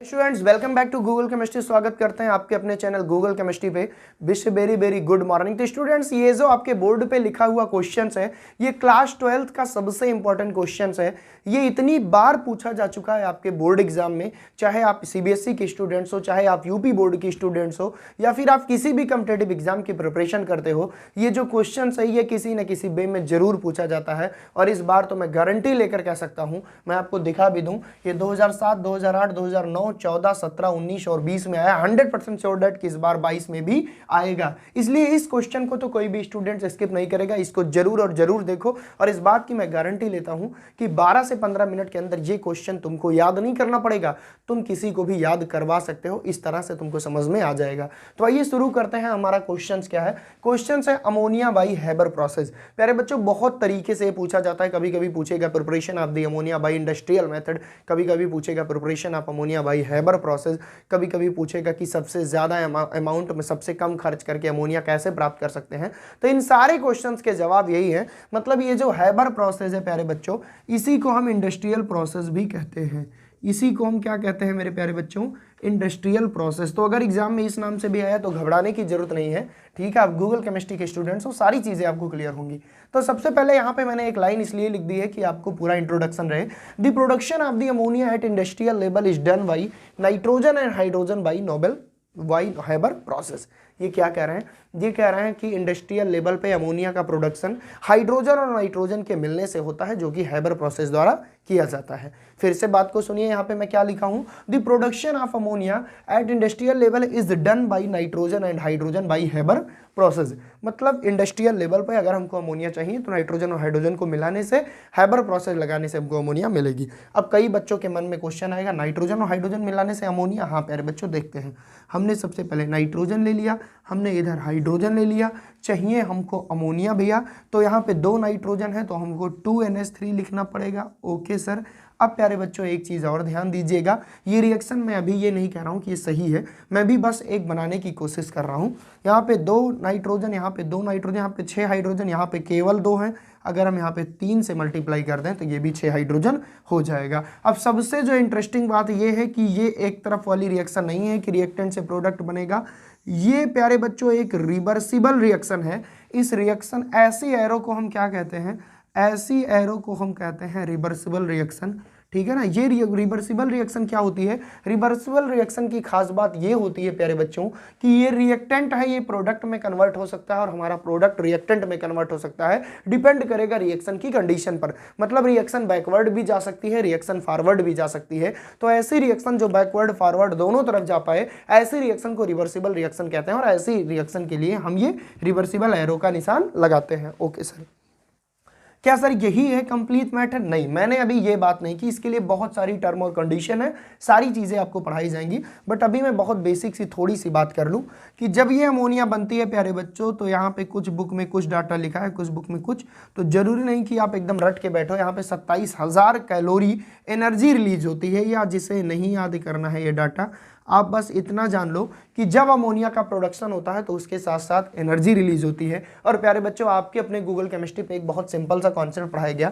Students welcome back to Google Chemistry. स्वागत करते हैं आपके अपने चैनल गूगल केमिस्ट्री पे। Wish very very good morning. तो स्टूडेंट्स ये जो आपके बोर्ड पे लिखा हुआ क्वेश्चंस है ये क्लास 12th का सबसे इंपॉर्टेंट क्वेश्चंस है। ये इतनी बार पूछा जा चुका है आपके बोर्ड एग्जाम में, चाहे आप सीबीएसई के स्टूडेंट्स हो, चाहे आप यूपी बोर्ड के स्टूडेंट्स हो, या फिर आप किसी भी कॉम्पिटिटिव एग्जाम की प्रिपरेशन करते हो। ये जो क्वेश्चन है ये किसी न किसी वे में जरूर पूछा जाता है और इस बार तो मैं गारंटी लेकर कह सकता हूं, मैं आपको दिखा भी दूं, ये 2007, 2008, 2009, 14, 17, 19 और 20 में आया। 100% श्योर डेट कि इस बार 22 में भी आएगा। इसलिए इस क्वेश्चन को तो कोई भी स्टूडेंट स्किप नहीं करेगा, इसको जरूर और जरूर देखो। और इस बात की मैं गारंटी लेता हूं कि 12 से 15 मिनट के अंदर ये क्वेश्चन तुमको याद नहीं करना पड़ेगा, तुम किसी को भी याद करवा सकते हो। इस तरह से तुमको समझ में आ जाएगा। तो आइए शुरू करते हैं। हमारा क्वेश्चन क्या है? क्वेश्चन है अमोनिया बाई हैबर प्रोसेस। प्यारे बच्चों बहुत तरीके से पूछा जाता है। कभी कभी पूछेगा preparation of the ammonia by industrial method, कभी कभी पूछेगा preparation of ammonia by Haber process, कभी कभी पूछेगा कि सबसे ज्यादा अमाउंट में सबसे कम खर्च करके अमोनिया कैसे प्राप्त कर सकते हैं। तो इन सारे क्वेश्चंस के जवाब यही है। मतलब ये जो हैबर प्रोसेस है प्यारे बच्चों, इसी को हम इंडस्ट्रियल प्रोसेस भी कहते हैं। इसी को हम क्या कहते हैं मेरे प्यारे बच्चों? Industrial process. तो अगर एग्जाम में इस नाम से भी आया तो घबराने की जरूरत नहीं है, ठीक है। आप गूगल केमिस्ट्री के स्टूडेंट्स हो, सारी चीजें आपको क्लियर होंगी। तो सबसे पहले यहाँ पे मैंने एक लाइन इसलिए लिख दी है कि आपको पूरा इंट्रोडक्शन रहे। The production of the ammonia at industrial level is done by nitrogen and hydrogen by noble by Haber process. ये क्या कह रहे हैं? ये कह रहे हैं कि इंडस्ट्रियल लेवल पे अमोनिया का प्रोडक्शन हाइड्रोजन और नाइट्रोजन के मिलने से होता है, जो कि हैबर प्रोसेस द्वारा किया जाता है। फिर से बात को सुनिए, यहाँ पे मैं क्या लिखा हूँ? The production of ammonia at industrial level is done by nitrogen and hydrogen by Haber process. मतलब इंडस्ट्रियल लेवल पे अगर हमको अमोनिया चाहिए तो नाइट्रोजन और हाइड्रोजन को मिलाने से, हैबर प्रोसेस लगाने से हमको अमोनिया मिलेगी। अब कई बच्चों के मन में क्वेश्चन आएगा, नाइट्रोजन और हाइड्रोजन मिलाने से अमोनिया? हाँ प्यारे बच्चों देखते हैं। हमने सबसे पहले नाइट्रोजन ले लिया, हमने इधर हाइड्रोजन ले लिया, चाहिए हमको अमोनिया भैया। तो यहाँ पे 2 नाइट्रोजन है तो हमको 2NH3 लिखना पड़ेगा। Okay sir. अब प्यारे बच्चों एक चीज़ और ध्यान दीजिएगा, ये रिएक्शन मैं अभी ये नहीं कह रहा हूँ कि ये सही है, मैं भी बस एक बनाने की कोशिश कर रहा हूँ। यहाँ पे 2 नाइट्रोजन, यहाँ पे 2 नाइट्रोजन, यहाँ पे 6 हाइड्रोजन, यहाँ पे केवल 2 हैं। अगर हम यहाँ पे 3 से मल्टीप्लाई कर दें तो ये भी 6 हाइड्रोजन हो जाएगा। अब सबसे जो इंटरेस्टिंग बात ये है कि ये एक तरफ वाली रिएक्शन नहीं है कि रिएक्टेंट से प्रोडक्ट बनेगा। ये प्यारे बच्चों एक रिवर्सिबल रिएक्शन है। इस रिएक्शन, ऐसी एरो को हम क्या कहते हैं? ऐसी एरो को हम कहते हैं रिवर्सिबल रिएक्शन, ठीक है ना। ये रिवर्सिबल रिएक्शन क्या होती है? रिवर्सिबल रिएक्शन की खास बात ये होती है प्यारे बच्चों कि ये रिएक्टेंट है, ये प्रोडक्ट में कन्वर्ट हो सकता है और हमारा प्रोडक्ट रिएक्टेंट में कन्वर्ट हो सकता है। डिपेंड करेगा रिएक्शन की कंडीशन पर। मतलब रिएक्शन बैकवर्ड भी जा सकती है, रिएक्शन फॉरवर्ड भी जा सकती है। तो ऐसी रिएक्शन जो बैकवर्ड फॉरवर्ड दोनों तरफ जा पाए, ऐसी रिएक्शन को रिवर्सिबल रिएक्शन कहते हैं। और ऐसी रिएक्शन के लिए हम ये रिवर्सिबल एरो का निशान लगाते हैं। Okay sir. क्या सर यही है कंप्लीट मैटर? नहीं, मैंने अभी ये बात नहीं की। इसके लिए बहुत सारी टर्म और कंडीशन है, सारी चीज़ें आपको पढ़ाई जाएंगी। बट अभी मैं बहुत बेसिक सी थोड़ी सी बात कर लूँ कि जब ये अमोनिया बनती है प्यारे बच्चों, तो यहाँ पे कुछ बुक में कुछ डाटा लिखा है, कुछ बुक में कुछ। तो जरूरी नहीं कि आप एकदम रट के बैठो। यहाँ पे 27,000 कैलोरी एनर्जी रिलीज होती है, या जिसे नहीं याद करना है ये डाटा, आप बस इतना जान लो कि जब अमोनिया का प्रोडक्शन होता है तो उसके साथ साथ एनर्जी रिलीज होती है। और प्यारे बच्चों आपके अपने गूगल केमिस्ट्री पे एक बहुत सिंपल सा कॉन्सेप्ट पढ़ाया गया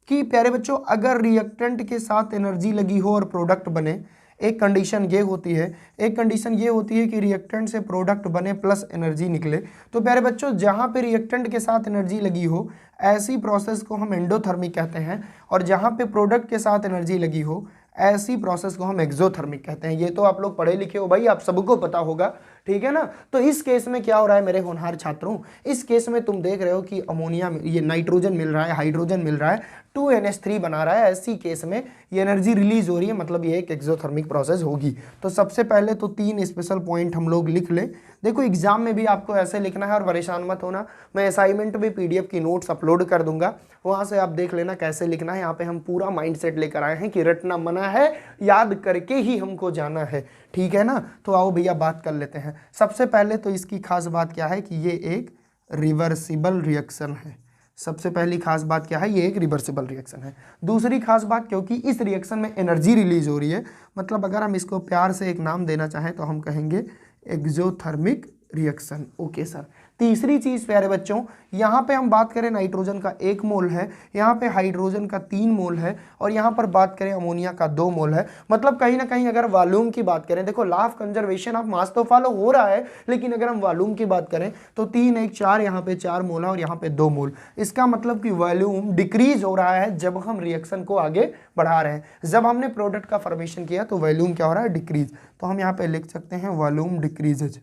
कि प्यारे बच्चों अगर रिएक्टेंट के साथ एनर्जी लगी हो और प्रोडक्ट बने, एक कंडीशन ये होती है, एक कंडीशन ये होती है कि रिएक्टेंट से प्रोडक्ट बने प्लस एनर्जी निकले। तो प्यारे बच्चों जहाँ पे रिएक्टेंट के साथ एनर्जी लगी हो, ऐसी प्रोसेस को हम एंडोथर्मिक कहते हैं। और जहाँ पे प्रोडक्ट के साथ एनर्जी लगी हो, ऐसी प्रोसेस को हम एक्सोथर्मिक कहते हैं। ये तो आप लोग पढ़े लिखे हो भाई, आप सबको पता होगा, ठीक है ना। तो इस केस में क्या हो रहा है मेरे होनहार छात्रों? इस केस में तुम देख रहे हो कि अमोनिया, ये नाइट्रोजन मिल रहा है, हाइड्रोजन मिल रहा है, 2NH3 बना रहा है। ऐसी केस में ये एनर्जी रिलीज हो रही है, मतलब ये एक एक्सोथर्मिक प्रोसेस होगी। तो सबसे पहले तो 3 स्पेशल पॉइंट हम लोग लिख ले। देखो एग्जाम में भी आपको ऐसे लिखना है और परेशान मत होना, मैं असाइनमेंट भी PDF की नोट्स अपलोड कर दूंगा, वहां से आप देख लेना कैसे लिखना है। यहाँ पे हम पूरा माइंडसेट लेकर आए हैं कि रटना मना है, याद करके ही हमको जाना है, ठीक है ना। तो आओ भैया बात कर लेते हैं। सबसे पहले तो इसकी खास बात क्या है कि ये एक रिवर्सिबल रिएक्शन है। सबसे पहली खास बात क्या है? ये एक रिवर्सिबल रिएक्शन है। दूसरी खास बात, क्योंकि इस रिएक्शन में एनर्जी रिलीज हो रही है, मतलब अगर हम इसको प्यार से एक नाम देना चाहें तो हम कहेंगे एक्सोथर्मिक रिएक्शन। Okay sir. तीसरी चीज प्यारे बच्चों, यहाँ पे हम बात करें नाइट्रोजन का 1 मोल है, यहाँ पे हाइड्रोजन का 3 मोल है, और यहाँ पर बात करें अमोनिया का 2 मोल है। मतलब कहीं ना कहीं अगर वॉल्यूम की बात करें, देखो law of conservation of mass तो फॉलो हो रहा है, लेकिन अगर हम वॉल्यूम की बात करें तो 3 1 4, यहाँ पे 4 मोल है और यहाँ पे 2 मोल। इसका मतलब कि वॉल्यूम डिक्रीज हो रहा है जब हम रिएक्शन को आगे बढ़ा रहे हैं। जब हमने प्रोडक्ट का फॉर्मेशन किया तो वॉल्यूम क्या हो रहा है, डिक्रीज। तो हम यहाँ पे लिख सकते हैं वॉल्यूम डिक्रीजेज,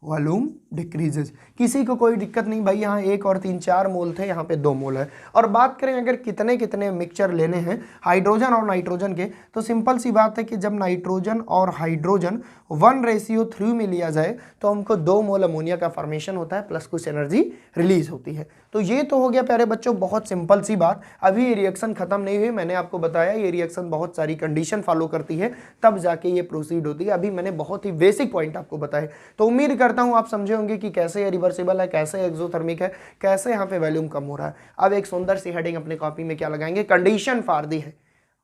वॉल्यूम डिक्रीजेज। किसी को कोई दिक्कत नहीं भाई, यहाँ 1 और 3 4 मोल थे, यहाँ पे 2 मोल है। और बात करें अगर कितने कितने मिक्सचर लेने हैं हाइड्रोजन और नाइट्रोजन के, तो सिंपल सी बात है कि जब नाइट्रोजन और हाइड्रोजन 1:3 में लिया जाए तो हमको 2 मोल अमोनिया का फॉर्मेशन होता है, प्लस कुछ एनर्जी रिलीज होती है। तो ये तो हो गया प्यारे बच्चों बहुत सिंपल सी बात। अभी ये रिएक्शन खत्म नहीं हुई, मैंने आपको बताया ये रिएक्शन बहुत सारी कंडीशन फॉलो करती है, तब जाके ये प्रोसीड होती है। अभी मैंने बहुत ही बेसिक पॉइंट आपको बताए, तो उम्मीद करता हूं आप समझे होंगे कि कैसे ये रिवर्सिबल है, कैसे एक्सोथर्मिक है, कैसे यहाँ पे वॉल्यूम कम हो रहा है। अब एक सुंदर सी हेडिंग अपने कॉपी में क्या लगाएंगे, कंडीशन फॉर दी है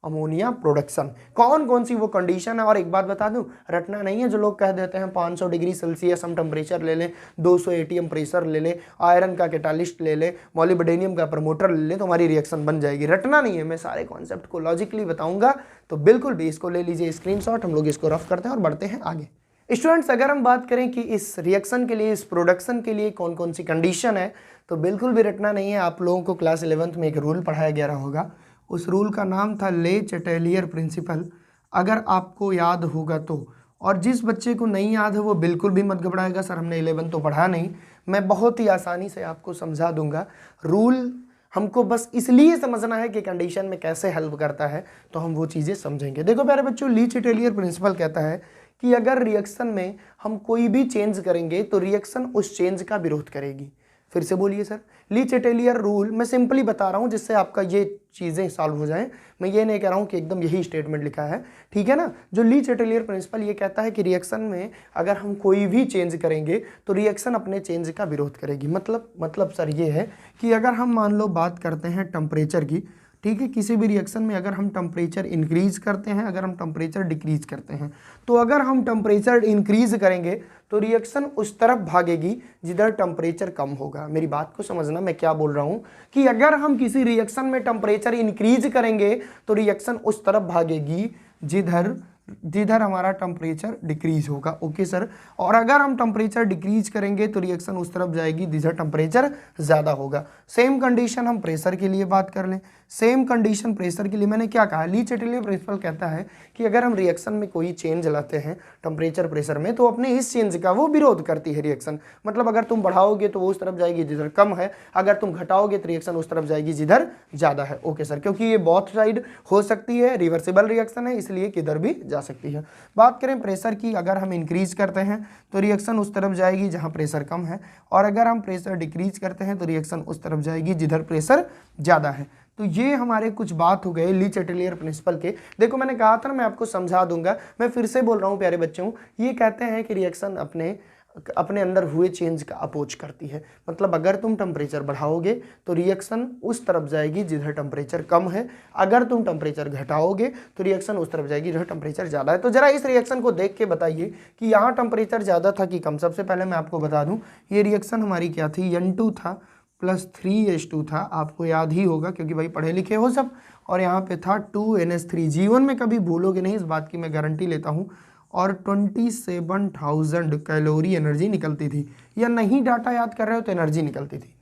अमोनिया प्रोडक्शन। कौन कौन सी वो कंडीशन है, और एक बात बता दूं, रटना नहीं है। जो लोग कह देते हैं 500 डिग्री सेल्सियस हम टेम्परेचर ले लें, 200 ATM प्रेशर ले लें, आयरन का कैटालिस्ट ले लें, मॉलिब्डेनियम का प्रमोटर ले लें तो हमारी रिएक्शन बन जाएगी, रटना नहीं है। मैं सारे कॉन्सेप्ट को लॉजिकली बताऊंगा, तो बिल्कुल भी इसको ले लीजिए स्क्रीनशॉट, हम लोग इसको रफ करते हैं और बढ़ते हैं आगे। स्टूडेंट्स अगर हम बात करें कि इस रिएक्शन के लिए, इस प्रोडक्शन के लिए कौन कौन सी कंडीशन है, तो बिल्कुल भी रटना नहीं है। आप लोगों को क्लास 11th में एक रूल पढ़ाया गया होगा, उस रूल का नाम था ले चैटेलियर प्रिंसिपल, अगर आपको याद होगा तो। और जिस बच्चे को नहीं याद है वो बिल्कुल भी मत घबराएगा, सर हमने 11 तो पढ़ा नहीं, मैं बहुत ही आसानी से आपको समझा दूंगा। रूल हमको बस इसलिए समझना है कि कंडीशन में कैसे हेल्प करता है, तो हम वो चीज़ें समझेंगे। देखो प्यारे बच्चों, ली चैटेलियर प्रिंसिपल कहता है कि अगर रिएक्शन में हम कोई भी चेंज करेंगे तो रिएक्शन उस चेंज का विरोध करेगी। फिर से बोलिए सर, ली चैटेलियर रूल मैं सिंपली बता रहा हूँ जिससे आपका ये चीज़ें सॉल्व हो जाएं। मैं ये नहीं कह रहा हूँ कि एकदम यही स्टेटमेंट लिखा है, ठीक है ना। जो ली चैटेलियर प्रिंसिपल ये कहता है कि रिएक्शन में अगर हम कोई भी चेंज करेंगे तो रिएक्शन अपने चेंज का विरोध करेगी। मतलब सर ये है कि अगर हम मान लो बात करते हैं टेम्परेचर की, ठीक है, किसी भी रिएक्शन में अगर हम टेम्परेचर इंक्रीज करते हैं, अगर हम टेम्परेचर डिक्रीज करते हैं, तो अगर हम टेम्परेचर इंक्रीज करेंगे तो रिएक्शन उस तरफ भागेगी जिधर टेम्परेचर कम होगा। मेरी बात को समझना, मैं क्या बोल रहा हूँ कि अगर हम किसी रिएक्शन में टेम्परेचर इंक्रीज करेंगे तो रिएक्शन उस तरफ भागेगी जिधर हमारा टेम्परेचर डिक्रीज होगा। ओके सर, और अगर हम टेम्परेचर डिक्रीज करेंगे तो रिएक्शन उस तरफ जाएगी जिधर टेम्परेचर ज़्यादा होगा। सेम कंडीशन हम प्रेशर के लिए बात कर लें, सेम कंडीशन प्रेशर के लिए मैंने क्या कहा, ली चैटेलियर प्रिंसिपल कहता है कि अगर हम रिएक्शन में कोई चेंज लाते हैं टेम्परेचर प्रेशर में तो अपने इस चेंज का वो विरोध करती है रिएक्शन। मतलब अगर तुम बढ़ाओगे तो वो उस तरफ जाएगी जिधर कम है, अगर तुम घटाओगे तो रिएक्शन उस तरफ जाएगी जिधर ज़्यादा है। ओके सर, क्योंकि ये बोथ साइड हो सकती है, रिवर्सिबल रिएक्शन है, इसलिए किधर भी जा सकती है। बात करें प्रेशर की, अगर हम इंक्रीज करते हैं तो रिएक्शन उस तरफ जाएगी जहाँ प्रेशर कम है, और अगर हम प्रेशर डिक्रीज करते हैं तो रिएक्शन उस तरफ जाएगी जिधर प्रेशर ज़्यादा है। तो ये हमारे कुछ बात हो गए ली चैटेलियर प्रिंसिपल के। देखो मैंने कहा था ना मैं आपको समझा दूंगा, मैं फिर से बोल रहा हूँ प्यारे बच्चों, ये कहते हैं कि रिएक्शन अपने अंदर हुए चेंज का अपोज करती है। मतलब अगर तुम टेम्परेचर बढ़ाओगे तो रिएक्शन उस तरफ जाएगी जिधर टेम्परेचर कम है, अगर तुम टेम्परेचर घटाओगे तो रिएक्शन उस तरफ जाएगी जिधर टेम्परेचर ज़्यादा है। तो जरा इस रिएक्शन को देख के बताइए कि यहाँ टेम्परेचर ज़्यादा था कि कम। सबसे पहले मैं आपको बता दूँ ये रिएक्शन हमारी क्या थी, N2 था प्लस 3H2 था, आपको याद ही होगा क्योंकि भाई पढ़े लिखे हो सब। और यहाँ पे था 2NH3, जीवन में कभी भूलोगे नहीं, इस बात की मैं गारंटी लेता हूँ। और 27,000 कैलोरी एनर्जी निकलती थी, या नहीं डाटा याद कर रहे हो तो एनर्जी निकलती थी।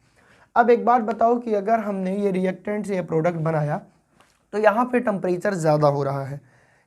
अब एक बात बताओ कि अगर हमने ये रिएक्टेंट से ये प्रोडक्ट बनाया तो यहाँ पे टेम्परेचर ज़्यादा हो रहा है,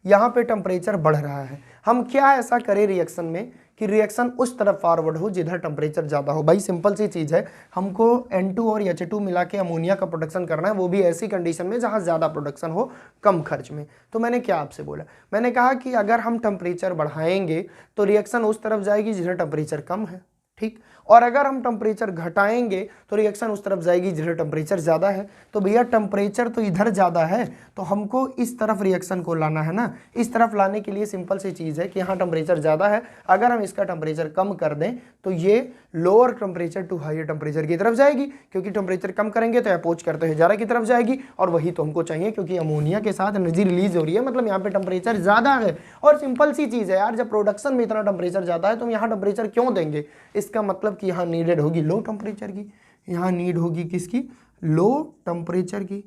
यहाँ पे टेम्परेचर बढ़ रहा है, हम क्या ऐसा करें रिएक्शन में कि रिएक्शन उस तरफ फॉरवर्ड हो जिधर टेम्परेचर ज़्यादा हो। भाई सिंपल सी चीज़ है, हमको N2 और H2 मिला के अमोनिया का प्रोडक्शन करना है, वो भी ऐसी कंडीशन में जहाँ ज़्यादा प्रोडक्शन हो कम खर्च में। तो मैंने क्या आपसे बोला, मैंने कहा कि अगर हम टेम्परेचर बढ़ाएंगे तो रिएक्शन उस तरफ जाएगी जिधर टेम्परेचर कम है, ठीक, और अगर हम टेम्परेचर घटाएंगे तो रिएक्शन उस तरफ जाएगी जिधर टेम्परेचर ज़्यादा है। तो भैया टेम्परेचर तो इधर ज़्यादा है तो हमको इस तरफ रिएक्शन को लाना है ना। इस तरफ लाने के लिए सिंपल सी चीज़ है कि यहाँ टेम्परेचर ज़्यादा है, अगर हम इसका टेम्परेचर कम कर दें तो ये lower temperature to higher temperature की तरफ जाएगी, क्योंकि टेम्परेचर कम करेंगे तो अप्रोच करते हुए ज़्यादा की तरफ जाएगी, और वही तो हमको चाहिए क्योंकि अमोनिया के साथ एनर्जी रिलीज हो रही है, मतलब यहाँ पे टेम्परेचर ज़्यादा है। और सिंपल सी चीज़ है यार, जब प्रोडक्शन में इतना टेम्परेचर ज़्यादा है तो हम यहाँ टेम्परेचर क्यों देंगे, इसका मतलब कि यहाँ नीडेड होगी लो टेम्परेचर की, यहाँ नीड होगी किसकी, लो टेम्परेचर की,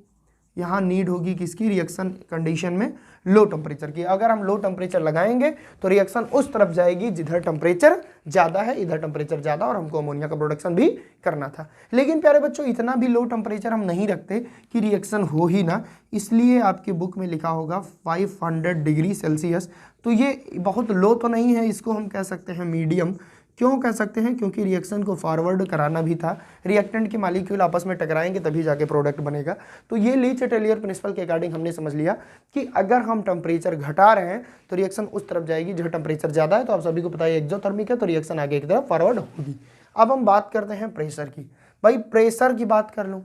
यहाँ नीड होगी किसकी, रिएक्शन कंडीशन में लो टेम्परेचर की। अगर हम लो टेम्परेचर लगाएंगे तो रिएक्शन उस तरफ जाएगी जिधर टेम्परेचर ज़्यादा है, इधर टेम्परेचर ज़्यादा, और हमको अमोनिया का प्रोडक्शन भी करना था। लेकिन प्यारे बच्चों इतना भी लो टेम्परेचर हम नहीं रखते कि रिएक्शन हो ही ना, इसलिए आपकी बुक में लिखा होगा 500 डिग्री सेल्सियस। तो ये बहुत लो तो नहीं है, इसको हम कह सकते हैं मीडियम। क्यों कह सकते हैं, क्योंकि रिएक्शन को फॉरवर्ड कराना भी था, रिएक्टेंट के मालिक्यूल आपस में टकराएंगे तभी जाके प्रोडक्ट बनेगा। तो ये ली चैटेलियर प्रिंसिपल के अकॉर्डिंग हमने समझ लिया कि अगर हम टेम्परेचर घटा रहे हैं तो रिएक्शन उस तरफ जाएगी जहाँ टेम्परेचर ज़्यादा है। तो आप सभी को पता है एक्सोथर्मिक है, तो रिएक्शन आगे की तरफ फॉरवर्ड होगी। अब हम बात करते हैं प्रेशर की। भाई प्रेशर की बात कर लो,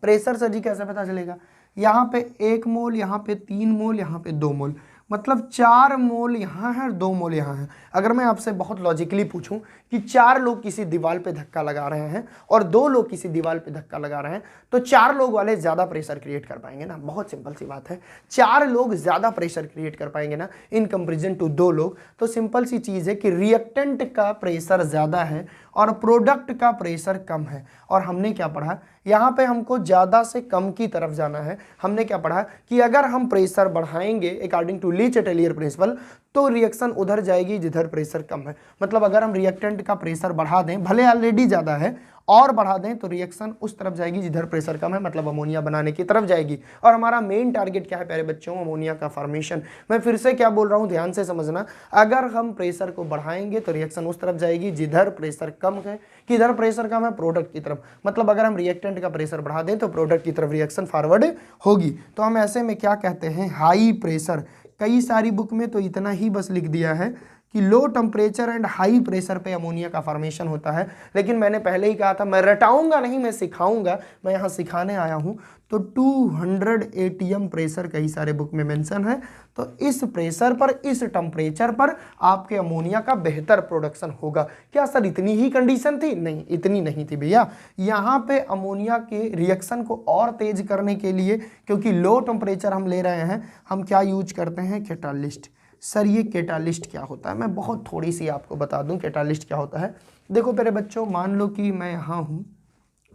प्रेशर सर जी कैसे पता चलेगा, यहाँ पे 1 मोल, यहाँ पे 3 मोल, यहाँ पे 2 मोल, मतलब 4 मोल यहाँ है और 2 मोल यहाँ है। अगर मैं आपसे बहुत लॉजिकली पूछूं कि 4 लोग किसी दीवार पे धक्का लगा रहे हैं और 2 लोग किसी दीवार पे धक्का लगा रहे हैं, तो 4 लोग वाले ज़्यादा प्रेशर क्रिएट कर पाएंगे ना। बहुत सिंपल सी बात है, 4 लोग ज़्यादा प्रेशर क्रिएट कर पाएंगे ना इन कंपेरिजन टू 2 लोग। तो सिंपल सी चीज़ है कि रिएक्टेंट का प्रेशर ज़्यादा है और प्रोडक्ट का प्रेशर कम है। और हमने क्या पढ़ा, यहाँ पे हमको ज़्यादा से कम की तरफ जाना है। हमने क्या पढ़ा कि अगर हम प्रेशर बढ़ाएंगे अकॉर्डिंग टू ली चैटेलियर प्रिंसिपल तो रिएक्शन उधर जाएगी जिधर प्रेशर कम है। मतलब अगर हम रिएक्टेंट का प्रेशर बढ़ा दें, भले ऑलरेडी ज़्यादा है और बढ़ा दें, तो रिएक्शन उस तरफ जाएगी जिधर प्रेशर कम है, मतलब अमोनिया बनाने की तरफ जाएगी। और हमारा मेन टारगेट क्या है प्यारे बच्चों, अमोनिया का फॉर्मेशन। मैं फिर से क्या बोल रहा हूँ, ध्यान से समझना, अगर हम प्रेशर को बढ़ाएंगे तो रिएक्शन उस तरफ जाएगी जिधर प्रेशर कम है। किधर प्रेशर कम है, प्रोडक्ट की तरफ। मतलब अगर हम रिएक्टेंट का प्रेशर बढ़ा दें तो प्रोडक्ट की तरफ रिएक्शन फॉरवर्ड होगी। तो हम ऐसे में क्या कहते हैं, हाई प्रेशर। कई सारी बुक में तो इतना ही बस लिख दिया है कि low temperature and high pressure पे अमोनिया का फॉर्मेशन होता है। लेकिन मैंने पहले ही कहा था मैं रटाऊंगा नहीं, मैं सिखाऊंगा। मैं यहाँ सिखाने आया हूँ। तो 200 ATM प्रेशर कई सारे बुक में मेंशन है। तो इस प्रेशर पर, इस टेम्परेचर पर आपके अमोनिया का बेहतर प्रोडक्शन होगा। क्या सर इतनी ही कंडीशन थी? नहीं, इतनी नहीं थी भैया। यहाँ पे अमोनिया के रिएक्शन को और तेज करने के लिए, क्योंकि लो टेम्परेचर हम ले रहे हैं, हम क्या यूज करते हैं, कैटालिस्ट। सर ये कैटालिस्ट क्या होता है, मैं बहुत थोड़ी सी आपको बता दूं कैटालिस्ट क्या होता है। देखो मेरे बच्चों, मान लो कि मैं यहाँ हूँ,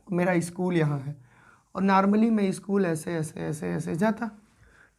मेरा स्कूल यहाँ है, और नॉर्मली मैं स्कूल ऐसे ऐसे ऐसे ऐसे जाता,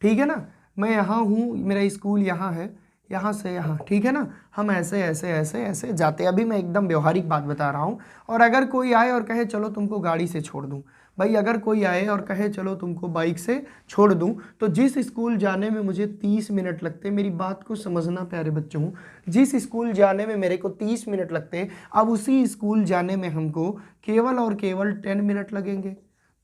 ठीक है ना। मैं यहाँ हूँ, मेरा स्कूल यहाँ है, यहाँ से यहाँ, ठीक है ना। हम ऐसे ऐसे ऐसे ऐसे जाते। अभी मैं एकदम व्यवहारिक बात बता रहा हूँ। और अगर कोई आए और कहे चलो तुमको गाड़ी से छोड़ दूँ, भाई अगर कोई आए और कहे चलो तुमको बाइक से छोड़ दूं, तो जिस स्कूल जाने में मुझे 30 मिनट लगते, मेरी बात को समझना प्यारे बच्चों, जिस स्कूल जाने में मेरे को 30 मिनट लगते, अब उसी स्कूल जाने में हमको केवल और केवल 10 मिनट लगेंगे।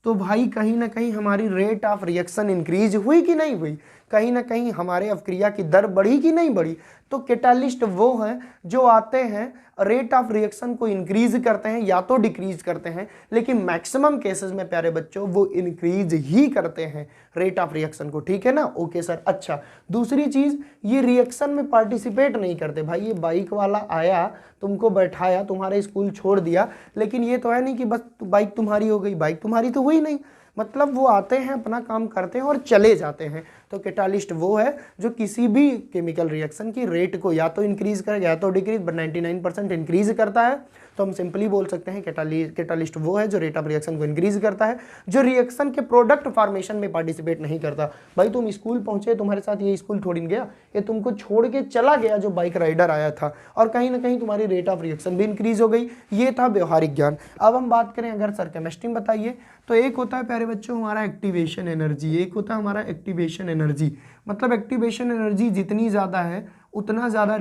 तो भाई कहीं ना कहीं हमारी रेट ऑफ रिएक्शन इंक्रीज हुई कि नहीं हुई, कहीं ना कहीं हमारे अवक्रिया की दर बढ़ी कि नहीं बढ़ी। तो कैटालिस्ट वो हैं जो आते हैं, रेट ऑफ रिएक्शन को इंक्रीज करते हैं या तो डिक्रीज करते हैं, लेकिन मैक्सिमम केसेस में प्यारे बच्चों वो इंक्रीज ही करते हैं रेट ऑफ रिएक्शन को, ठीक है ना। Okay sir. अच्छा, दूसरी चीज, ये रिएक्शन में पार्टिसिपेट नहीं करते। भाई ये बाइक वाला आया, तुमको बैठाया, तुम्हारे स्कूल छोड़ दिया, लेकिन ये तो है नहीं कि बस बाइक तुम्हारी हो गई, बाइक तुम्हारी तो हुई नहीं। मतलब वो आते हैं, अपना काम करते हैं और चले जाते हैं। तो कैटालिस्ट वो है जो किसी भी केमिकल रिएक्शन की रेट को या तो इंक्रीज करेगा या तो डिक्रीज, बट 99% इंक्रीज करता है। तो हम सिंपली बोल सकते हैं कैटालिस्ट वो है जो रेट ऑफ रिएक्शन को इंक्रीज करता है, जो रिएक्शन के प्रोडक्ट फॉर्मेशन में पार्टिसिपेट नहीं करता। भाई तुम स्कूल पहुंचे, तुम्हारे साथ ये स्कूल थोड़ी गया, ये तुमको छोड़ के चला गया जो बाइक राइडर आया था, और कहीं ना कहीं तुम्हारी रेट ऑफ रिएक्शन भी इंक्रीज हो गई। ये था व्यवहारिक ज्ञान। अब हम बात करें अगर सर केमिस्ट्री में बताइए, तो एक होता है प्यारे बच्चों हमारा एक्टिवेशन एनर्जी, एक होता है हमारा एक्टिवेशन एनर्जी। मतलब एक्टिवेशन एनर्जी जितनी ज़्यादा है उतना ज़्यादा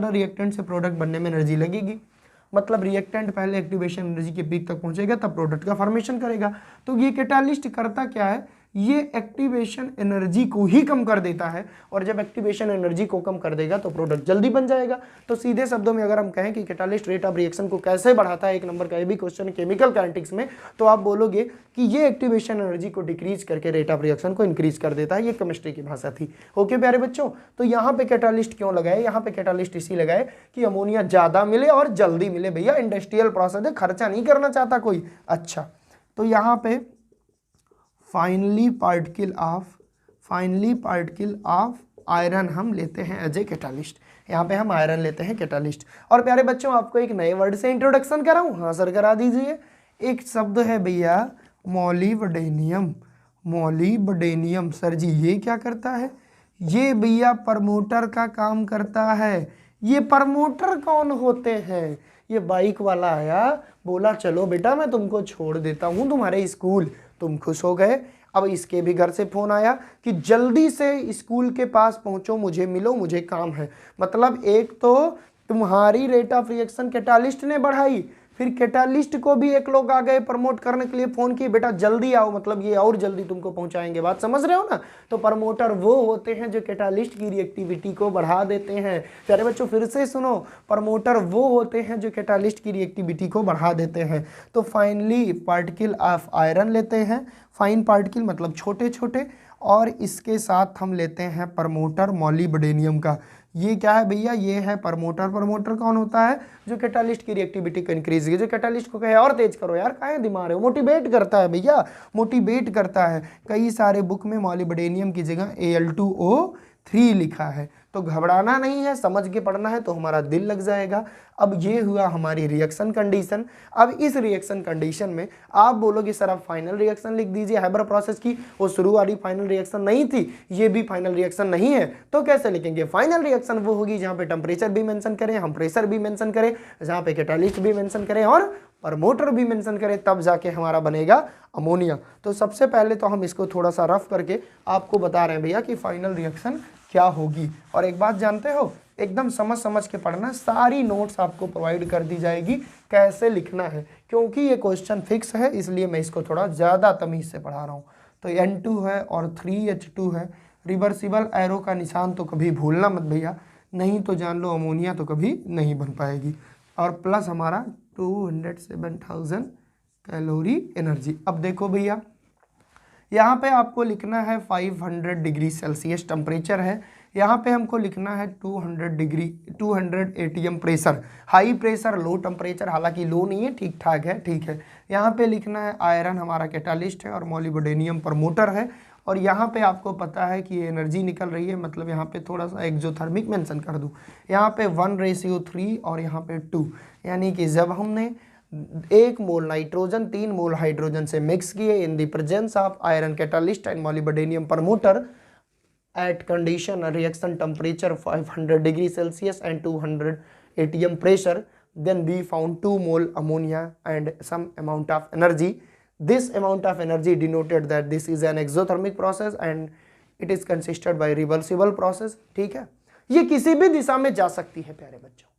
रिएक्टेंट से प्रोडक्ट बनने में एनर्जी लगेगी। मतलब रिएक्टेंट पहले एक्टिवेशन एनर्जी के पीक तक पहुंचेगा तब प्रोडक्ट का फॉर्मेशन करेगा। तो ये कैटालिस्ट करता क्या है, ये एक्टिवेशन एनर्जी को ही कम कर देता है, और जब एक्टिवेशन एनर्जी को कम कर देगा तो प्रोडक्ट जल्दी बन जाएगा। तो सीधे शब्दों में अगर हम कहें कि कैटालिस्ट रेट ऑफ रिएक्शन को कैसे बढ़ाता है, एक नंबर का ये भी क्वेश्चन केमिकल काइनेटिक्स में, तो आप बोलोगे कि ये एक्टिवेशन एनर्जी को डिक्रीज करके रेट ऑफ रिएक्शन को इंक्रीज कर देता है। ये केमिस्ट्री की भाषा थी। ओके प्यारे बच्चों, तो यहाँ पे कैटालिस्ट क्यों लगाए, यहाँ पे कैटालिस्ट इसी लगाए कि अमोनिया ज्यादा मिले और जल्दी मिले। भैया इंडस्ट्रियल प्रोसेस है, खर्चा नहीं करना चाहता कोई। अच्छा, तो यहाँ पे फाइनली पार्टिकल ऑफ आयरन हम लेते हैं एज ए कैटालिस्ट, यहाँ पे हम आयरन लेते हैं कैटालिस्ट। और प्यारे बच्चों आपको एक नए वर्ड से इंट्रोडक्शन कराऊं? हाँ सर करा दीजिए। एक शब्द है भैया मोलिब्डेनियम। मोलिब्डेनियम सर जी ये क्या करता है? ये भैया प्रमोटर का काम करता है। ये प्रमोटर कौन होते हैं? ये बाइक वाला आया, बोला चलो बेटा मैं तुमको छोड़ देता हूँ तुम्हारे स्कूल, तुम खुश हो गए। अब इसके भी घर से फोन आया कि जल्दी से स्कूल के पास पहुंचो, मुझे मिलो, मुझे काम है। मतलब एक तो तुम्हारी रेट ऑफ रिएक्शन कैटालिस्ट ने बढ़ाई, फिर कैटालिस्ट को भी एक लोग आ गए प्रमोट करने के लिए, फोन किए बेटा जल्दी आओ, मतलब ये और जल्दी तुमको पहुंचाएंगे। बात समझ रहे हो ना? तो प्रमोटर वो होते हैं जो कैटालिस्ट की रिएक्टिविटी को बढ़ा देते हैं। प्यारे बच्चों फिर से सुनो, प्रमोटर वो होते हैं जो कैटालिस्ट की रिएक्टिविटी को बढ़ा देते हैं। तो फाइनली पार्टिकल ऑफ आयरन लेते हैं, फाइन पार्टिकल मतलब छोटे छोटे, और इसके साथ हम लेते हैं प्रमोटर मोलिब्डेनियम का। ये क्या है भैया? ये है प्रमोटर। प्रमोटर कौन होता है? जो कैटालिस्ट की रिएक्टिविटी को इंक्रीज की, जो कैटालिस्ट को कहे और तेज करो यार, काहे दिमाग है, मोटिवेट करता है भैया, मोटिवेट करता है। कई सारे बुक में मोलिब्डेनियम की जगह Al2O3 लिखा है, तो घबराना नहीं है, समझ के पढ़ना है तो हमारा दिल लग जाएगा। अब ये हुआ हमारी रिएक्शन कंडीशन। अब इस रिएक्शन कंडीशन में आप बोलोगे सर आप फाइनल रिएक्शन लिख दीजिए हैबर प्रोसेस की, वो शुरू वाली फाइनल रिएक्शन नहीं थी, ये भी फाइनल रिएक्शन नहीं है, तो कैसे लिखेंगे? फाइनल रिएक्शन वो होगी जहाँ पे टेम्परेचर भी मेंशन करें, हम प्रेशर भी मेंशन करें, जहाँ पे कैटालिस्ट भी मेंशन करें और प्रमोटर भी मेंशन करें, तब जाके हमारा बनेगा अमोनिया। तो सबसे पहले तो हम इसको थोड़ा सा रफ करके आपको बता रहे हैं भैया कि फाइनल रिएक्शन क्या होगी। और एक बात जानते हो, एकदम समझ समझ के पढ़ना, सारी नोट्स आपको प्रोवाइड कर दी जाएगी कैसे लिखना है, क्योंकि ये क्वेश्चन फिक्स है, इसलिए मैं इसको थोड़ा ज़्यादा तमीज़ से पढ़ा रहा हूँ। तो N2 है और 3H2 है, रिवर्सिबल एरो का निशान तो कभी भूलना मत भैया, नहीं तो जान लो अमोनिया तो कभी नहीं बन पाएगी। और प्लस हमारा 207,000 कैलोरी एनर्जी। अब देखो भैया यहाँ पे आपको लिखना है 500 डिग्री सेल्सियस टेम्परेचर है, यहाँ पे हमको लिखना है 200 ATM pressure, high pressure low temperature, हालांकि लो नहीं है, ठीक ठाक है, ठीक है। यहाँ पे लिखना है आयरन हमारा कैटालिस्ट है और मोलिब्डेनियम प्रमोटर है, और यहाँ पे आपको पता है कि ये एनर्जी निकल रही है, मतलब यहाँ पे थोड़ा सा एक्सोथर्मिक मेंशन कर दूँ, यहाँ पे 1:3 और यहाँ पे 2, यानी कि जब हमने 1 मोल नाइट्रोजन 3 मोल हाइड्रोजन से मिक्स किए in the presence of iron catalyst and molybdenum promoter at condition reaction temperature 500 degree Celsius and 200 ATM pressure, then we found 2 mole ammonia and some amount of energy. This amount of energy denoted that this is an exothermic process and it is consisted by reversible process। ठीक है, ये किसी भी दिशा में जा सकती है प्यारे बच्चों।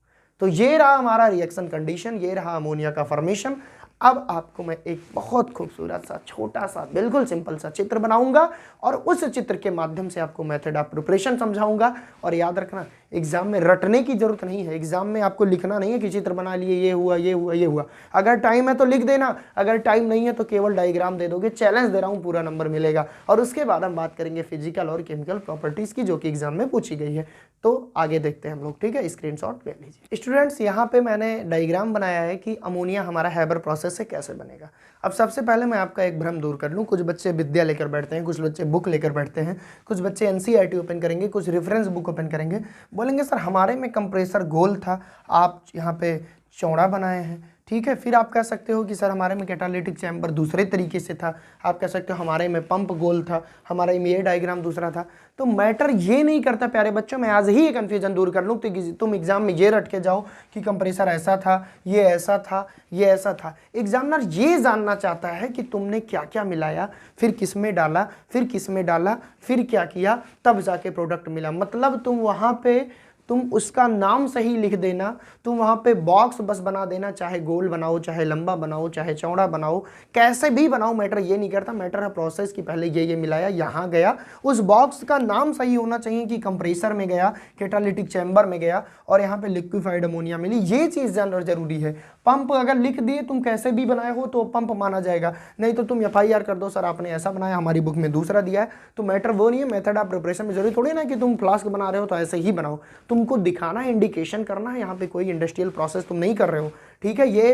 तो ये रहा हमारा रिएक्शन कंडीशन, ये रहा अमोनिया का फॉर्मेशन। अब आपको मैं एक बहुत खूबसूरत सा छोटा सा बिल्कुल सिंपल सा चित्र बनाऊंगा और उस चित्र के माध्यम से आपको मेथड ऑफ प्रिपरेशन समझाऊंगा। और याद रखना एग्जाम में रटने की जरूरत नहीं है, एग्जाम में आपको लिखना नहीं है कि चित्र बना लिए, ये हुआ ये हुआ ये हुआ। अगर टाइम है तो लिख देना, अगर टाइम नहीं है तो केवल डायग्राम दे दोगे। चैलेंज दे रहा हूँ, पूरा नंबर मिलेगा। और उसके बाद हम बात करेंगे फिजिकल और केमिकल प्रॉपर्टीज की, जो कि एग्जाम में पूछी गई है। तो आगे देखते हैं हम लोग, ठीक है, स्क्रीनशॉट ले लीजिए। स्टूडेंट्स यहाँ पे मैंने डायग्राम बनाया है कि अमोनिया हमारा हैबर प्रोसेस से कैसे बनेगा। अब सबसे पहले मैं आपका एक भ्रम दूर कर लूँ। कुछ बच्चे विद्या लेकर बैठते हैं, कुछ बच्चे बुक लेकर बैठते हैं, कुछ बच्चे एनसीईआरटी ओपन करेंगे, कुछ रेफरेंस बुक ओपन करेंगे, बोलेंगे सर हमारे में कंप्रेसर गोल था, आप यहाँ पे चौड़ा बनाए हैं। ठीक है, फिर आप कह सकते हो कि सर हमारे में कैटालिटिक चैम्बर दूसरे तरीके से था, आप कह सकते हो हमारे में पंप गोल था, हमारे में ये डायग्राम दूसरा था। तो मैटर ये नहीं करता प्यारे बच्चों, मैं आज ही ये कन्फ्यूजन दूर कर लूँ तो तुम एग्जाम में ये रट के जाओ कि कंप्रेसर ऐसा था, ये ऐसा था, ये ऐसा था। एग्जामिनर ये जानना चाहता है कि तुमने क्या क्या मिलाया, फिर किस में डाला, फिर किस में डाला, फिर क्या किया, तब जाके प्रोडक्ट मिला। मतलब तुम वहाँ पे तुम उसका नाम सही लिख देना, तुम वहाँ पे बॉक्स बस बना देना, चाहे गोल बनाओ, चाहे लंबा बनाओ, चाहे चौड़ा बनाओ, कैसे भी बनाओ, मैटर ये नहीं करता। मैटर है प्रोसेस की पहले ये मिलाया, यहाँ गया, उस बॉक्स का नाम सही होना चाहिए कि कंप्रेसर में गया, कैटालिटिक चैम्बर में गया और यहाँ पे लिक्विफाइड अमोनिया मिली। ये चीज़ जानना जरूरी है। पंप अगर लिख दिए तुम कैसे भी बनाए हो तो पंप माना जाएगा, नहीं तो तुम FIR कर दो, सर आपने ऐसा बनाया, हमारी बुक में दूसरा दिया है। तो मैटर वो नहीं है, मेथड ऑफ प्रिपरेशन में जरूरी थोड़ी ना कि तुम फ्लास्क बना रहे हो तो ऐसे ही बनाओ, तुमको दिखाना है, इंडिकेशन करना है, यहाँ पे कोई इंडस्ट्रियल प्रोसेस तुम नहीं कर रहे हो। ठीक है। ये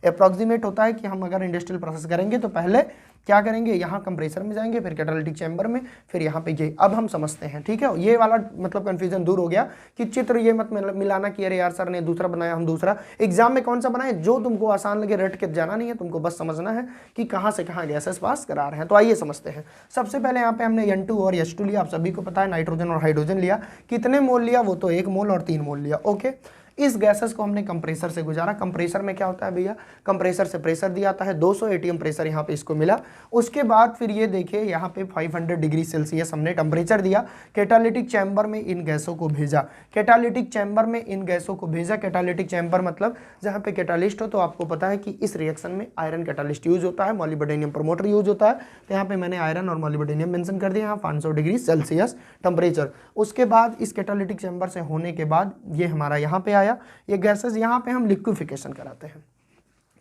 अप्रॉक्सीमेट होता है कि हम अगर इंडस्ट्रियल प्रोसेस करेंगे तो पहले क्या करेंगे, यहाँ कंप्रेसर में जाएंगे, फिर कैटालिटिक चैम्बर में, फिर यहाँ पे ये। अब हम समझते हैं, ठीक है। ये वाला मतलब कंफ्यूजन दूर हो गया कि चित्र ये मत मिलाना कि अरे यार सर ने दूसरा बनाया हम दूसरा। एग्जाम में कौन सा बनाए, जो तुमको आसान लगे, रट के जाना नहीं है, तुमको बस समझना है कि कहाँ से कहाँ गैसेस पास करा रहे हैं। तो आइए समझते हैं। सबसे पहले यहाँ पे हमने N2 और H2 लिया, आप सभी को पता है। नाइट्रोजन और हाइड्रोजन लिया, कितने मोल लिया, वो तो 1 मोल और 3 मोल लिया। ओके, इस गैसेस को हमने कंप्रेसर से गुजारा। कंप्रेसर में क्या होता है भैया, कंप्रेसर से प्रेशर दिया आता है, 200 एटीएम प्रेशर यहाँ पे इसको मिला। उसके बाद फिर ये देखिए यहाँ पे 500 डिग्री सेल्सियस हमने टेम्परेचर दिया, कैटालिटिक चैम्बर में इन गैसों को भेजा। कैटालिटिक चैम्बर में इन गैसों को भेजा, कैटालिटिक चैम्बर मतलब जहाँ पे कैटालिस्ट हो, तो आपको पता है कि इस रिएक्शन में आयरन कैटालिस्ट यूज होता है, मॉलिब्डेनम प्रमोटर यूज होता है। तो यहाँ पे मैंने आयरन और मॉलिब्डेनम मेंशन कर दिया, यहाँ 500 डिग्री सेल्सियस टेम्परेचर। उसके बाद इस कैटालिटिक चैम्बर से होने के बाद ये हमारा यहाँ पे आया, ये गैसेस, यहाँ पे हम लिक्विफिकेशन कराते हैं।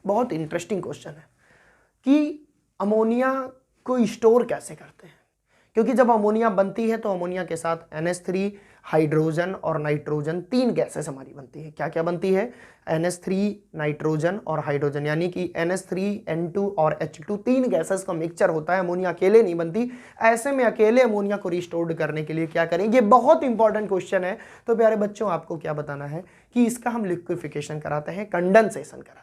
बहुत इंटरेस्टिंग क्वेश्चन है कि अमोनिया को स्टोर कैसे करते हैं, क्योंकि जब अमोनिया बनती है तो अमोनिया के साथ NH3, हाइड्रोजन और नाइट्रोजन, 3 गैसेस हमारी बनती है। क्या क्या बनती है, NH3, नाइट्रोजन और हाइड्रोजन, यानी कि NH3, N2 और H2, 3 गैसेस का मिक्सचर होता है। अमोनिया अकेले नहीं बनती। ऐसे में अकेले अमोनिया को रिस्टोर्ड करने के लिए क्या करेंगे, बहुत इंपॉर्टेंट क्वेश्चन है। तो प्यारे बच्चों, आपको क्या बताना है कि इसका हम लिक्विफिकेशन कराते हैं, कंडेंसेशन कराते हैं।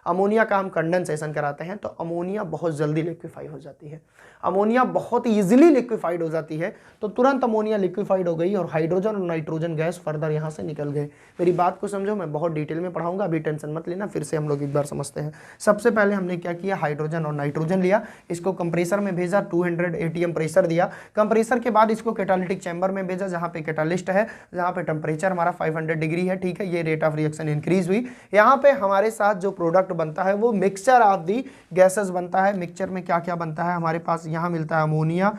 अमोनिया का हम कंडेंसेशन कराते हैं तो अमोनिया बहुत जल्दी लिक्विफाई हो जाती है, अमोनिया बहुत इजीली लिक्विफाइड हो जाती है। तो तुरंत अमोनिया लिक्विफाइड हो गई और हाइड्रोजन और नाइट्रोजन गैस फर्दर यहाँ से निकल गए। मेरी बात को समझो, मैं बहुत डिटेल में पढ़ाऊंगा, अभी टेंशन मत लेना। फिर से हम लोग एक बार समझते हैं। सबसे पहले हमने क्या किया, हाइड्रोजन और नाइट्रोजन लिया, इसको कंप्रेसर में भेजा, 200 एटीएम प्रेशर दिया। कंप्रेसर के बाद इसको कैटालिटिक चैम्बर में भेजा, जहाँ पे कैटालिस्ट है, जहाँ पे टेम्परेचर हमारा 500 डिग्री है, ठीक है। ये रेट ऑफ रिएक्शन इंक्रीज हुई। यहाँ पे हमारे साथ जो प्रोडक्ट बनता है वो मिक्सचर ऑफ दी गैसेस बनता है। मिक्सचर में क्या क्या बनता है हमारे पास, यहाँ मिलता है अमोनिया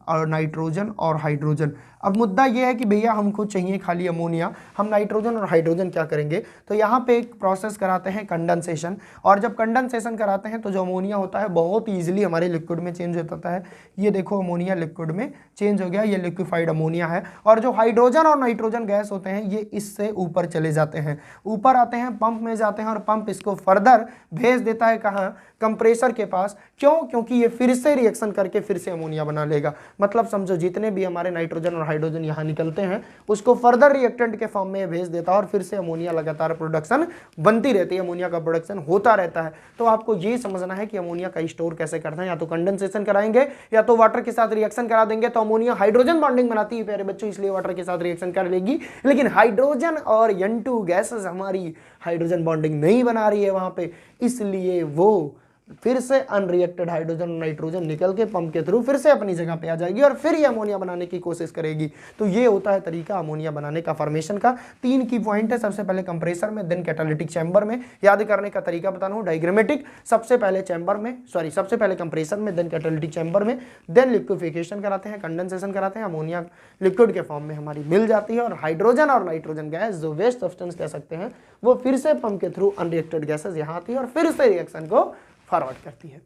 और नाइट्रोजन और हाइड्रोजन। अब मुद्दा ये है कि भैया हमको चाहिए खाली अमोनिया, हम नाइट्रोजन और हाइड्रोजन क्या करेंगे, तो यहाँ पे एक प्रोसेस कराते हैं कंडेंसेशन। और जब कंडेंसेशन कराते हैं तो जो अमोनिया होता है बहुत ईजिली हमारे लिक्विड में चेंज हो जाता है। ये देखो अमोनिया लिक्विड में चेंज हो गया, ये लिक्विफाइड अमोनिया है। और जो हाइड्रोजन और नाइट्रोजन गैस होते हैं ये इससे ऊपर चले जाते हैं, ऊपर आते हैं, पंप में जाते हैं और पंप इसको फर्दर भेज देता है कहाँ, कंप्रेसर के पास। क्यों, क्योंकि ये फिर से रिएक्शन करके फिर से अमोनिया बना लेगा। मतलब समझो जितने भी हमारे नाइट्रोजन और हाइड्रोजन यहाँ निकलते हैं उसको फर्दर रिएक्टेंट के फॉर्म में भेज देता है और फिर से अमोनिया लगातार प्रोडक्शन बनती रहती है, अमोनिया का प्रोडक्शन होता रहता है। तो आपको ये समझना है कि अमोनिया का स्टोर कैसे करते हैं, या तो कंडेंसेशन कराएंगे या तो वाटर के साथ रिएक्शन करा देंगे। तो अमोनिया हाइड्रोजन बॉन्डिंग बनाती है प्यारे बच्चों, इसलिए वाटर के साथ रिएक्शन कर लेगी। लेकिन हाइड्रोजन और N2 गैसेस हमारी हाइड्रोजन बॉन्डिंग नहीं बना रही है वहां पे, इसलिए वो फिर से अनरिएक्टेड हाइड्रोजन और नाइट्रोजन निकल के पंप के थ्रू फिर से अपनी जगह पे आ जाएगी और फिर ये अमोनिया बनाने की कोशिश करेगी। तो ये होता है तरीका अमोनिया बनाने का, फॉर्मेशन का। 3 की पॉइंट है, सबसे पहले कंप्रेसर में, देन कैटालिटिक चैम्बर में। याद करने का तरीका बता रहा हूँ, डायग्रामेटिक। सबसे पहले चैम्बर में, सॉरी सबसे पहले कंप्रेसर में, देन कैटालिटिक चैम्बर में, देन लिक्विफिकेशन कराते हैं, कंडेंसेशन कराते हैं, अमोनिया लिक्विड के फॉर्म में हमारी मिल जाती है। और हाइड्रोजन और नाइट्रोजन गैस जो वेस्ट सब्सटेंस कह सकते हैं वो फिर से पंप के थ्रू अनरिएक्टेड गैसेस यहाँ आती है और फिर से रिएक्शन को फॉरवर्ड करती है।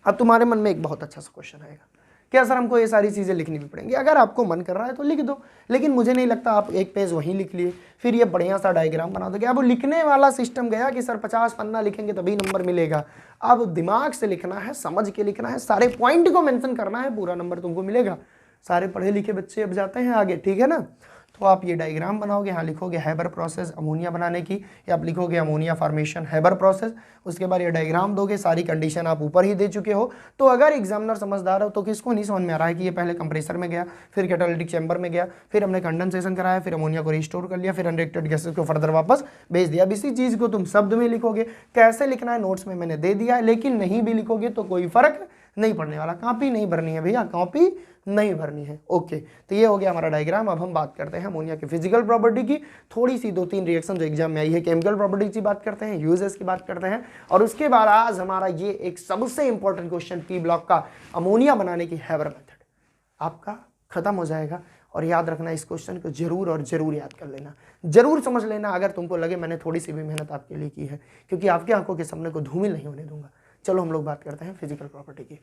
अब तुम्हारे मन में एक बहुत अच्छा सा क्वेश्चन आएगा, क्या सर हमको ये सारी चीज़ें लिखनी भी पड़ेंगी? अगर आपको मन कर रहा है तो लिख दो, लेकिन मुझे नहीं लगता आप एक पेज वहीं लिख लिए फिर ये बढ़िया सा डायग्राम बना दोगे। अब लिखने वाला सिस्टम गया कि सर 50 पन्ना लिखेंगे तभी नंबर मिलेगा। अब दिमाग से लिखना है, समझ के लिखना है, सारे पॉइंट को मेंशन करना है, पूरा नंबर तुमको मिलेगा। सारे पढ़े लिखे बच्चे अब जाते हैं आगे, ठीक है ना। तो आप ये डायग्राम बनाओगे, यहाँ लिखोगे हैबर प्रोसेस अमोनिया बनाने की, या आप लिखोगे अमोनिया फॉर्मेशन हैबर प्रोसेस। उसके बाद ये डायग्राम दोगे, सारी कंडीशन आप ऊपर ही दे चुके हो। तो अगर एग्जामिनर समझदार हो तो किसको नहीं समझ में आ रहा है कि ये पहले कंप्रेसर में गया, फिर कैटालिटिक चैम्बर में गया, फिर हमने कंडेंसेशन कराया, फिर अमोनिया को रिस्टोर कर लिया, फिर अनरिएक्टेड गैसेस को फर्दर वापस भेज दिया। अब इसी चीज़ को तुम शब्द में लिखोगे, कैसे लिखना है नोट्स में मैंने दे दिया है, लेकिन नहीं भी लिखोगे तो कोई फर्क नहीं पड़ने वाला। कॉपी नहीं भरनी है भैया, कॉपी नहीं भरनी है। ओके, तो ये हो गया हमारा डायग्राम। अब हम बात करते हैं अमोनिया की फिजिकल प्रॉपर्टी की, थोड़ी सी 2-3 रिएक्शन जो एग्जाम में आई है, केमिकल प्रॉपर्टी की बात करते हैं, यूजेस की बात करते हैं, और उसके बाद आज हमारा ये एक सबसे इंपॉर्टेंट क्वेश्चन पी ब्लॉक का अमोनिया बनाने की हैबर मेथड आपका खत्म हो जाएगा। और याद रखना, इस क्वेश्चन को जरूर और जरूर याद कर लेना, जरूर समझ लेना। अगर तुमको लगे मैंने थोड़ी सी भी मेहनत आपके लिए की है, क्योंकि आपके आंखों के सामने को धूमिल नहीं होने दूंगा। चलो हम लोग बात करते हैं फिजिकल प्रॉपर्टी की।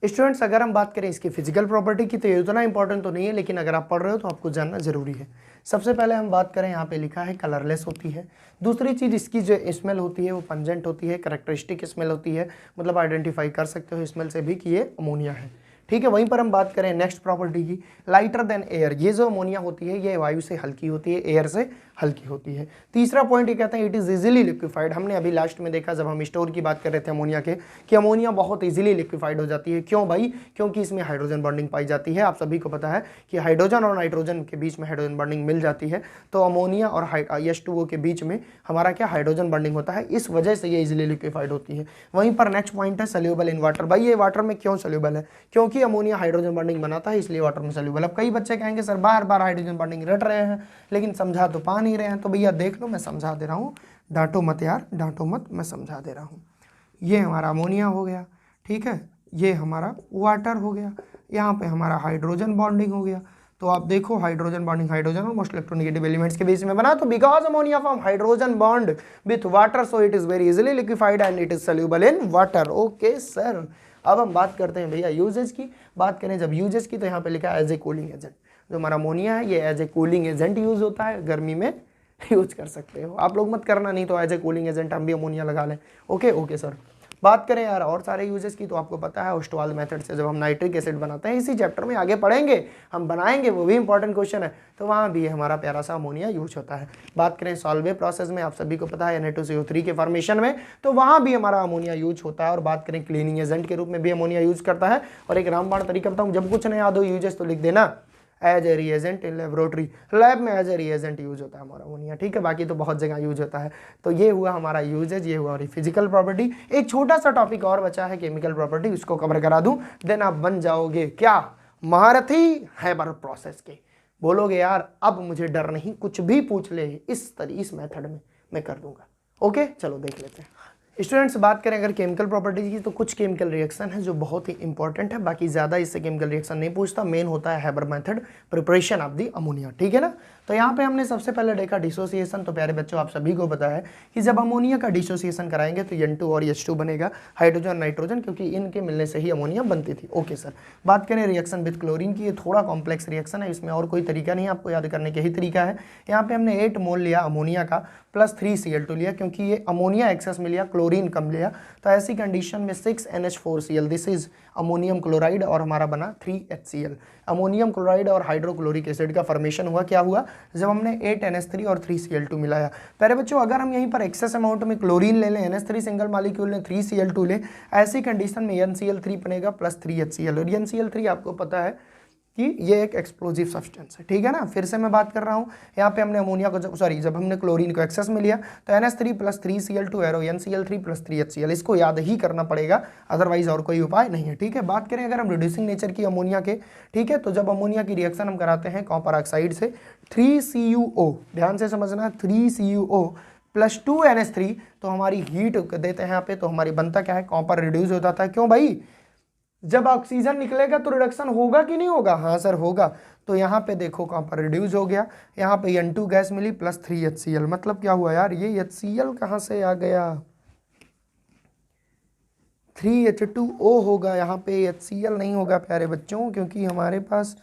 स्टूडेंट्स अगर हम बात करें इसकी फिजिकल प्रॉपर्टी की तो ये उतना इंपॉर्टेंट तो नहीं है, लेकिन अगर आप पढ़ रहे हो तो आपको जानना जरूरी है। सबसे पहले हम बात करें, यहाँ पे लिखा है कलरलेस होती है। दूसरी चीज़ इसकी जो स्मेल होती है वो पंजेंट होती है, कैरेक्टरिस्टिक स्मेल होती है, मतलब आइडेंटिफाई कर सकते हो स्मेल से भी कि ये अमोनिया है। ठीक है, वहीं पर हम बात करें नेक्स्ट प्रॉपर्टी की, लाइटर देन एयर। ये जो अमोनिया होती है ये वायु से हल्की होती है, एयर से हल्की होती है। तीसरा पॉइंट ये कहते हैं इट इज़ इजीली लिक्विफाइड। हमने अभी लास्ट में देखा जब हम स्टोर की बात कर रहे थे अमोनिया के, कि अमोनिया बहुत इजीली लिक्विफाइड हो जाती है। क्यों भाई? क्योंकि इसमें हाइड्रोजन बॉन्डिंग पाई जाती है। आप सभी को पता है कि हाइड्रोजन और नाइट्रोजन के बीच में हाइड्रोजन बॉन्डिंग मिल जाती है, तो अमोनिया और H2O के बीच में हमारा क्या हाइड्रोजन बॉन्डिंग होता है, इस वजह से ये इजीली लिक्विफाइड होती है। वहीं पर नेक्स्ट पॉइंट है सोल्यूबल इन वाटर। भाई ये वाटर में क्यों सोल्यूबल है? क्योंकि अमोनिया हाइड्रोजन बॉन्डिंग बनाता है, इसलिए वाटर में सोल्यूबल। अब कई बच्चे कहेंगे सर बार बार हाइड्रोजन बॉन्डिंग रट रहे हैं लेकिन समझा तो पा नहीं रहे हैं। तो भैया देख लो, मैं समझा दे रहा हूँ, डांटो मत यार, डांटो मत, मैं समझा दे रहा हूँ। ये हमारा अमोनिया हो गया, ठीक है, ये हमारा वाटर हो गया, यहाँ पे हमारा हाइड्रोजन बॉन्डिंग हो गया। तो आप देखो हाइड्रोजन बॉन्डिंग, हाइड्रोजन और मोस्ट इलेक्ट्रोनेगेटिव एलिमेंट्स के बीच में बना, तो because ammonia form hydrogen bond with water so it is very easily liquefied and it is soluble in water. Okay sir, अब हम बात करते हैं भैया यूजेज की। बात करें जब यूजेज की, तो यहाँ पे लिखा है एज ए कूलिंग एजेंट। जो हमारा अमोनिया है ये as a cooling agent use होता है, गर्मी में यूज कर सकते हो। आप लोग मत करना, नहीं तो एज ए कूलिंग एजेंट हम भी अमोनिया लगा लें। Okay sir. बात करें यार और सारे यूजेस की, तो आपको पता है ओस्टवाल मेथड से जब हम नाइट्रिक एसिड बनाते हैं, इसी चैप्टर में आगे पढ़ेंगे, हम बनाएंगे, वो भी इंपॉर्टेंट क्वेश्चन है, तो वहाँ भी हमारा प्यारा सा अमोनिया यूज होता है। बात करें सॉल्वे प्रोसेस में, आप सभी को पता है Na2CO3 के फॉर्मेशन में, तो वहाँ भी हमारा अमोनिया यूज होता है। और बात करें क्लीनिंग एजेंट के रूप में भी अमोनिया यूज करता है। और एक रामबाण तरीका बताऊँ, जब कुछ नहीं याद हो यूजेस तो लिख देना as a reagent in laboratory. Lab में एज ए रिएजेंट यूज होता है हमारा अमोनिया, ठीक है, बाकी तो बहुत जगह यूज होता है। तो ये हुआ हमारा यूजेज, ये हुआ हमारी फिजिकल प्रॉपर्टी। एक छोटा सा टॉपिक और बचा है केमिकल प्रॉपर्टी, उसको कवर करा दूं, देन आप बन जाओगे क्या, महारथी हैबर प्रोसेस के। बोलोगे यार अब मुझे डर नहीं, कुछ भी पूछ ले इस मेथड में मैं कर दूंगा। ओके चलो देख लेते हैं। स्टूडेंट्स बात करें अगर केमिकल प्रॉपर्टी की, तो कुछ केमिकल रिएक्शन है जो बहुत ही इंपॉर्टेंट है, बाकी ज़्यादा इससे केमिकल रिएक्शन नहीं पूछता। मेन होता है Haber method, preparation of the ammonia, ठीक है ना। तो यहाँ पे हमने सबसे पहले देखा डिसोसिएशन। तो प्यारे बच्चों आप सभी को पता है कि जब अमोनिया का डिसोसिएशन कराएंगे तो N2 और H2 बनेगा, हाइड्रोजन नाइट्रोजन, क्योंकि इनके मिलने से ही अमोनिया बनती थी। Okay sir. बात करें रिएक्शन विद क्लोरीन की, ये थोड़ा कॉम्प्लेक्स रिएक्शन है, इसमें और कोई तरीका नहीं, आपको याद करने का ही तरीका है। यहाँ पे हमने 8 मोल लिया अमोनिया का प्लस 3Cl2 लिया, क्योंकि ये अमोनिया एक्सेस में लिया, क्लोरीन कम लिया, तो ऐसी कंडीशन में 6NH4Cl, this is ammonium chloride, और हमारा बना 3HCl। अमोनियम क्लोराइड और हाइड्रोक्लोरिक एसिड का फॉर्मेशन हुआ, क्या हुआ, जब हमने 8NH3 और 3Cl2 मिलाया। पहले बच्चों अगर हम यहीं पर एक्सेस अमाउंट में क्लोरीन ले लें, NH3 सिंगल मॉलिक्यूल लें, 3Cl2 लें, ऐसी कंडीशन में NCl3 बनेगा प्लस 3HCl। और NCl3 आपको पता है कि ये एक एक्सप्लोजिव सब्सटेंस है, ठीक है ना। फिर से मैं बात कर रहा हूँ, यहाँ पे हमने अमोनिया को जब हमने क्लोरीन को एक्सेस में लिया तो NH3 plus 3Cl2 arrow NCl3 plus 3HCl, इसको याद ही करना पड़ेगा, अदरवाइज और कोई उपाय नहीं है, ठीक है। बात करें अगर हम रिड्यूसिंग नेचर की अमोनिया के, ठीक है, तो जब अमोनिया की रिएक्शन हम कराते हैं कॉपर ऑक्साइड से 3CuO, ध्यान से समझना, 3CuO प्लस 2NH3, तो हमारी हीट देते हैं यहाँ पे, तो हमारी बनता क्या है, कॉपर रिड्यूस हो जाता है। क्यों भाई, जब ऑक्सीजन निकलेगा तो रिडक्शन होगा कि नहीं होगा, हाँ सर होगा। तो यहाँ पे देखो कॉपर रिड्यूस हो गया, यहाँ पे N2 गैस मिली प्लस 3HCl, मतलब क्या हुआ यार, ये HCl कहाँ से आ गया, 3H2O होगा, यहाँ पे HCl नहीं होगा प्यारे बच्चों, क्योंकि हमारे पास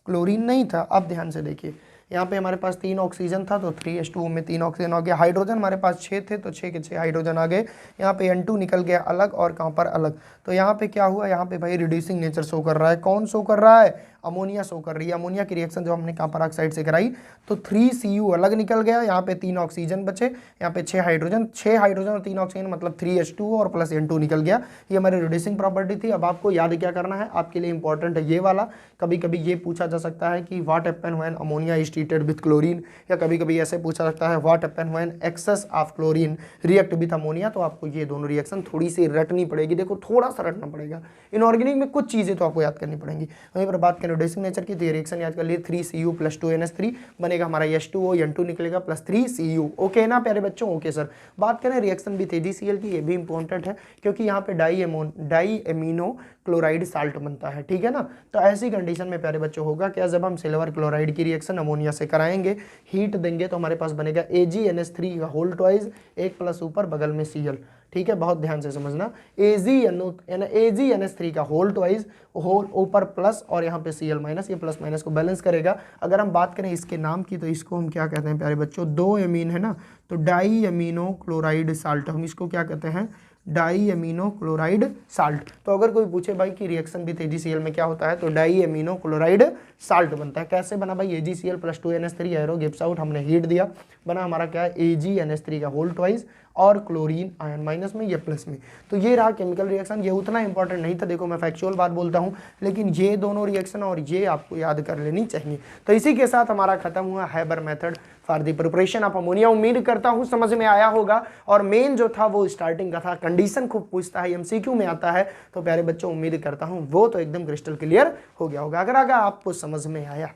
क्लोरीन नहीं था। अब ध्यान से देखिए, यहाँ पे हमारे पास 3 ऑक्सीजन था तो 3H2O में 3 ऑक्सीजन हो गया, हाइड्रोजन हमारे पास 6 थे तो 6 के 6 हाइड्रोजन आ गए, यहाँ पे N2 निकल गया अलग और कॉपर अलग। तो यहाँ पे क्या हुआ, यहाँ पे भाई रिड्यूसिंग नेचर शो कर रहा है, कौन शो कर रहा है, अमोनिया शो कर रही है। अमोनिया की रिएक्शन जो हमने कॉपर ऑक्साइड से कराई तो 3Cu अलग निकल गया, यहाँ पे 3 ऑक्सीजन बचे, यहाँ पे 6 हाइड्रोजन और 3 ऑक्सीजन, मतलब 3H2O और प्लस N2 निकल गया। ये हमारी रिड्यूसिंग प्रॉपर्टी थी। अब आपको याद क्या करना है, आपके लिए इंपॉर्टेंट है ये वाला, कभी कभी ये पूछा जा सकता है कि what happen when ammonia is treated with chlorine, या कभी कभी ऐसे पूछा सकता है what happen when excess of chlorine react with ammonia. तो आपको ये दोनों रिएक्शन थोड़ी सी रटनी पड़ेगी, देखो थोड़ा सा रटना पड़ेगा, इनऑर्गेनिक में कुछ चीज़ें तो आपको याद करनी पड़ेंगी। वहीं पर बात करें रिड्यूसिंग नेचर की, तो रिएक्शन याद कर लिए 3Cu प्लस 2NH3 बनेगा हमारा H2O, N2 निकलेगा प्लस 3Cu। ओके ना प्यारे बच्चों, ओके सर। बात करें रिएक्शन विद AgCl की, ये भी इंपॉर्टेंट है, क्योंकि यहाँ पे डाई एमिनो क्लोराइड साल्ट बनता है, ठीक है ना। तो ऐसी कंडीशन में प्यारे बच्चों होगा क्या, जब हम सिल्वर क्लोराइड की रिएक्शन अमोनिया से कराएंगे, हीट देंगे, तो हमारे पास बनेगा AgNH3 का होल ट्वाइस, एक प्लस ऊपर बगल में Cl, ठीक है, बहुत ध्यान से समझना। AgNH3 का होल ट्वाइस, होल ऊपर प्लस और यहाँ पे Cl माइनस, ये प्लस माइनस को बैलेंस करेगा। अगर हम बात करें इसके नाम की तो इसको हम क्या कहते हैं प्यारे बच्चों, 2 एमीन है ना, तो डाई अमीनो क्लोराइड साल्ट, हम इसको क्या कहते हैं, डाई अमीनो क्लोराइड साल्ट। तो अगर कोई पूछे भाई कि रिएक्शन विथ AgCl में क्या होता है, तो डाई अमीनो क्लोराइड साल्ट बनता है। कैसे बना भाई, AgCl plus 2NH3 arrow gives out, हमने हीट दिया, बना हमारा क्या है, AgNH3 का होल ट्वाइस और क्लोरीन आयन माइनस में, ये प्लस में। तो ये रहा केमिकल रिएक्शन। ये उतना इंपॉर्टेंट नहीं था, देखो मैं फैक्चुअल बात बोलता हूँ, लेकिन ये दोनों रिएक्शन और ये आपको याद कर लेनी चाहिए। तो इसी के साथ हमारा खत्म हुआ Haber method for the preparation of ammonia. उम्मीद करता हूँ समझ में आया होगा। और मेन जो था वो स्टार्टिंग का था, कंडीशन खूब पूछता है, MCQ में आता है, तो प्यारे बच्चों उम्मीद करता हूँ वो तो एकदम क्रिस्टल क्लियर हो गया होगा। अगर आपको समझ में आया,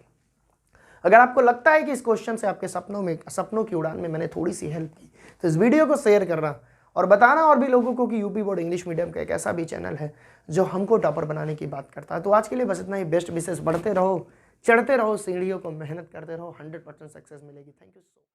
अगर आपको लगता है कि इस क्वेश्चन से आपके सपनों की उड़ान में मैंने थोड़ी सी हेल्प की, तो इस वीडियो को शेयर करना और बताना और भी लोगों को कि यूपी बोर्ड इंग्लिश मीडियम का एक ऐसा भी चैनल है जो हमको टॉपर बनाने की बात करता है। तो आज के लिए बस इतना ही। बेस्ट विशेष, बढ़ते रहो, चढ़ते रहो सीढ़ियों को, मेहनत करते रहो, 100% सक्सेस मिलेगी। Thank you so much.